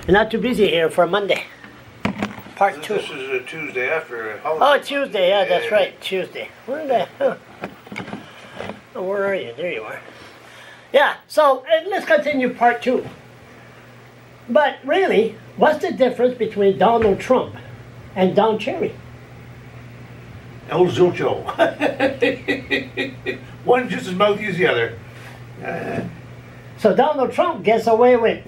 Not too busy here for Monday. Part 2. This is a Tuesday after holiday. Oh, Tuesday. Yeah, that's right. Tuesday. Where the hell? Oh, where are you? There you are. Yeah, so let's continue part 2. But really, what's the difference between Donald Trump and Don Cherry? El Zilcho. One just as mouthy as the other. So Donald Trump gets away with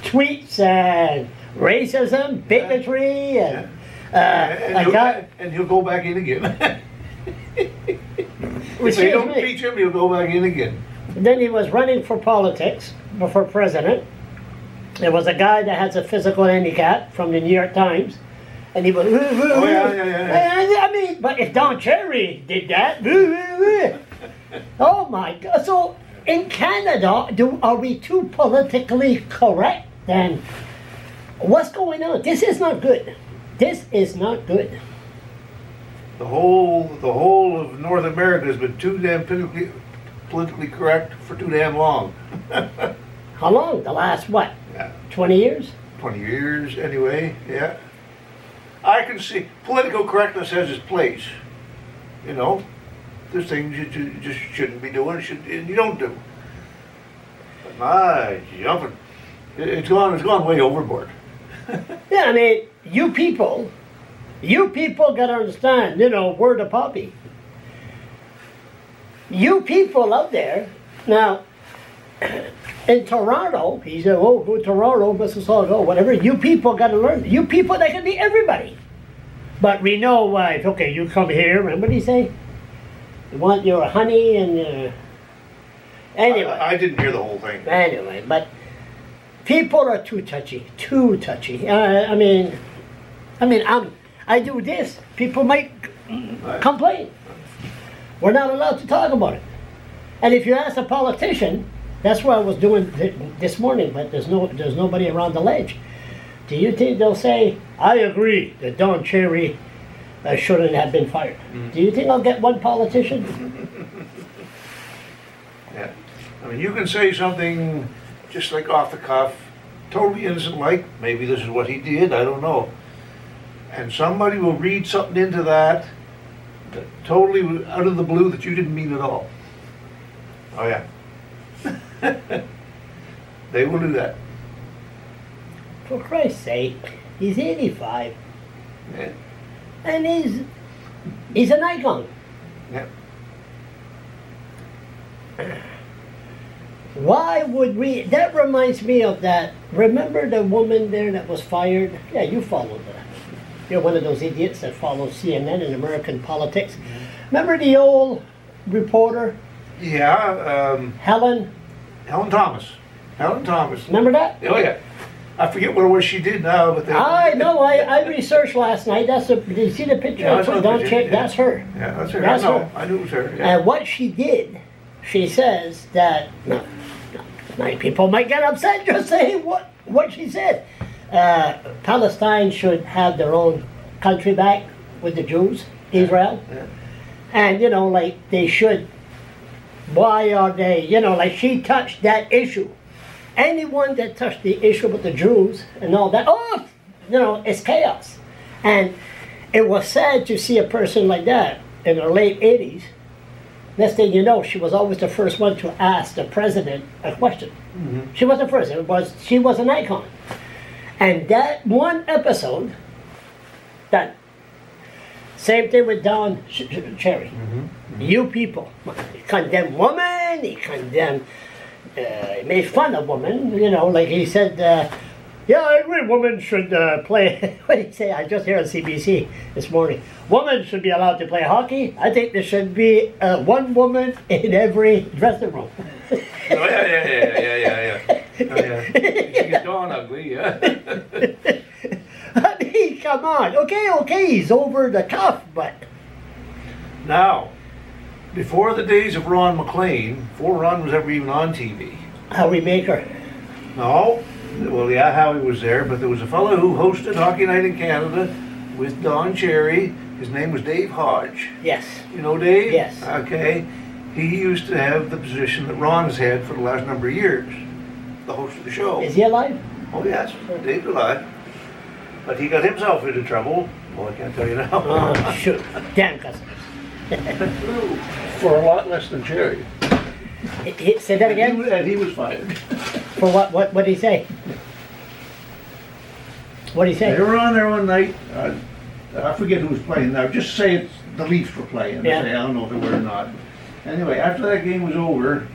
tweets and racism, bigotry, and and he'll go back in again. If they don't impeach him, he'll go back in again. Then he was running for politics, for president. There was a guy that has a physical handicap from the New York Times, and he was. Oh yeah. I mean, but if Don Cherry did that, oh my God! So in Canada, are we too politically correct? Then what's going on? This is not good. This is not good. The whole of North America has been too damn politically correct for too damn long. How long? The last what? Yeah. 20 years? 20 years anyway, yeah. I can see political correctness has its place. You know, there's things you just shouldn't be doing, and you don't do. But my jumping, it's gone way overboard. Yeah, I mean, you people gotta understand, word of poppy. You people out there, now, in Toronto, he said, oh, go to Toronto, Mississauga, whatever, you people gotta learn. You people, that can be everybody. But we know why, okay, you come here, and what did he say? You want your honey and anyway. I didn't hear the whole thing. Anyway, but people are too touchy. I do this. People might complain. We're not allowed to talk about it. And if you ask a politician, that's what I was doing this morning, but there's nobody around the ledge. Do you think they'll say, I agree that Don Cherry shouldn't have been fired? Do you think I'll get one politician? Yeah. I mean, you can say something just like off the cuff, totally innocent like, maybe this is what he did, I don't know. And somebody will read something into that totally out of the blue that you didn't mean at all. Oh yeah. They will do that. For Christ's sake, he's 85. Yeah. And he's an icon. Yeah. Why would we? That reminds me of that. Remember the woman there that was fired? Yeah, you followed that. You're one of those idiots that follow CNN and American politics. Remember the old reporter? Yeah. Helen Thomas. Helen Thomas. Remember that? Oh yeah. I forget what it was she did now, but I know. I researched last night. Did you see the picture? Yeah, That's her. Yeah, that's her. That's her. I knew it was her. Yeah. And what she did, she says that people might get upset just saying what she said. Palestine should have their own country back with the Jews, Israel. Yeah. And, like they should. Why are they, like she touched that issue. Anyone that touched the issue with the Jews and all that, it's chaos. And it was sad to see a person like that in her late 80s. Next thing you know, she was always the first one to ask the president a question. Mm-hmm. She was the first. She was an icon. And that one episode, done. Same thing with Don Cherry. Mm-hmm. Mm-hmm. You people, he condemned women, he condemned, made fun of women, like he said, yeah, I agree, women should play, what did he say? I just heard on CBC this morning. Women should be allowed to play hockey. I think there should be one woman in every dressing room. Oh, yeah. Oh, yeah. She gets Dawn ugly, yeah. I mean, come on. Okay, he's over the cuff, but... Now, before the days of Ron MacLean, before Ron was ever even on TV... Howie Maker. No. Well, yeah, Howie was there, but there was a fellow who hosted Hockey Night in Canada with Don Cherry. His name was Dave Hodge. Yes. You know Dave? Yes. Okay. He used to have the position that Ron's had for the last number of years, the host of the show. Is he alive? Oh, yes, Dave's alive. But he got himself into trouble. Well, I can't tell you now. Oh, shoot. Damn, cuz. For a lot less than Jerry. Say that again? And he was fired. For what? What did he say? What did he They say? were on there one night. I forget who was playing now. Just say it's the Leafs were playing. Yeah. I don't know if they were or not. Anyway, after that game was over,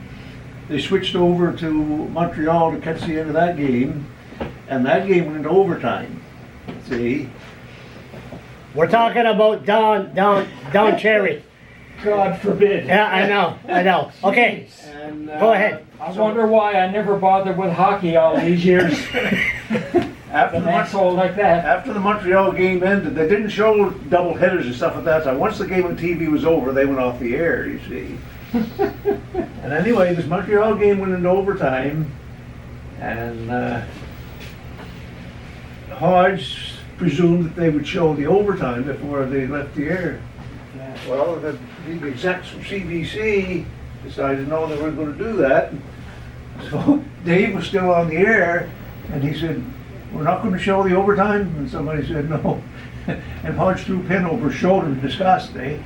they switched over to Montreal to catch the end of that game, and that game went into overtime. See? We're talking about Don Cherry. God forbid. Yeah, I know. Okay, And, go ahead. I wonder why I never bothered with hockey all these years. After An the, asshole like that. after the Montreal game ended, they didn't show double headers and stuff at that time. Once the game on TV was over, they went off the air, you see. And anyway, this Montreal game went into overtime, and Hodge presumed that they would show the overtime before they left the air. Well, the execs from CBC decided no, they weren't going to do that. So Dave was still on the air, and he said, "We're not going to show the overtime?" And somebody said no. And Hodge threw a pen over his shoulder in disgust, eh?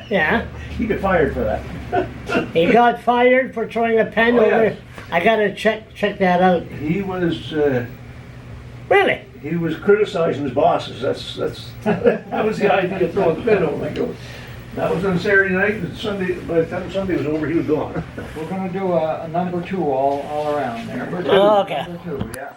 Yeah. He got fired for that. He got fired for throwing a pen Oh, over. yes. I gotta check that out. He was Really? he was criticizing his bosses. That was the idea, throwing the pen over. That was on Saturday night, and Sunday. By the time Sunday was over, he was gone. We're gonna do a number two all around there. Number two. Okay. Number two, yeah.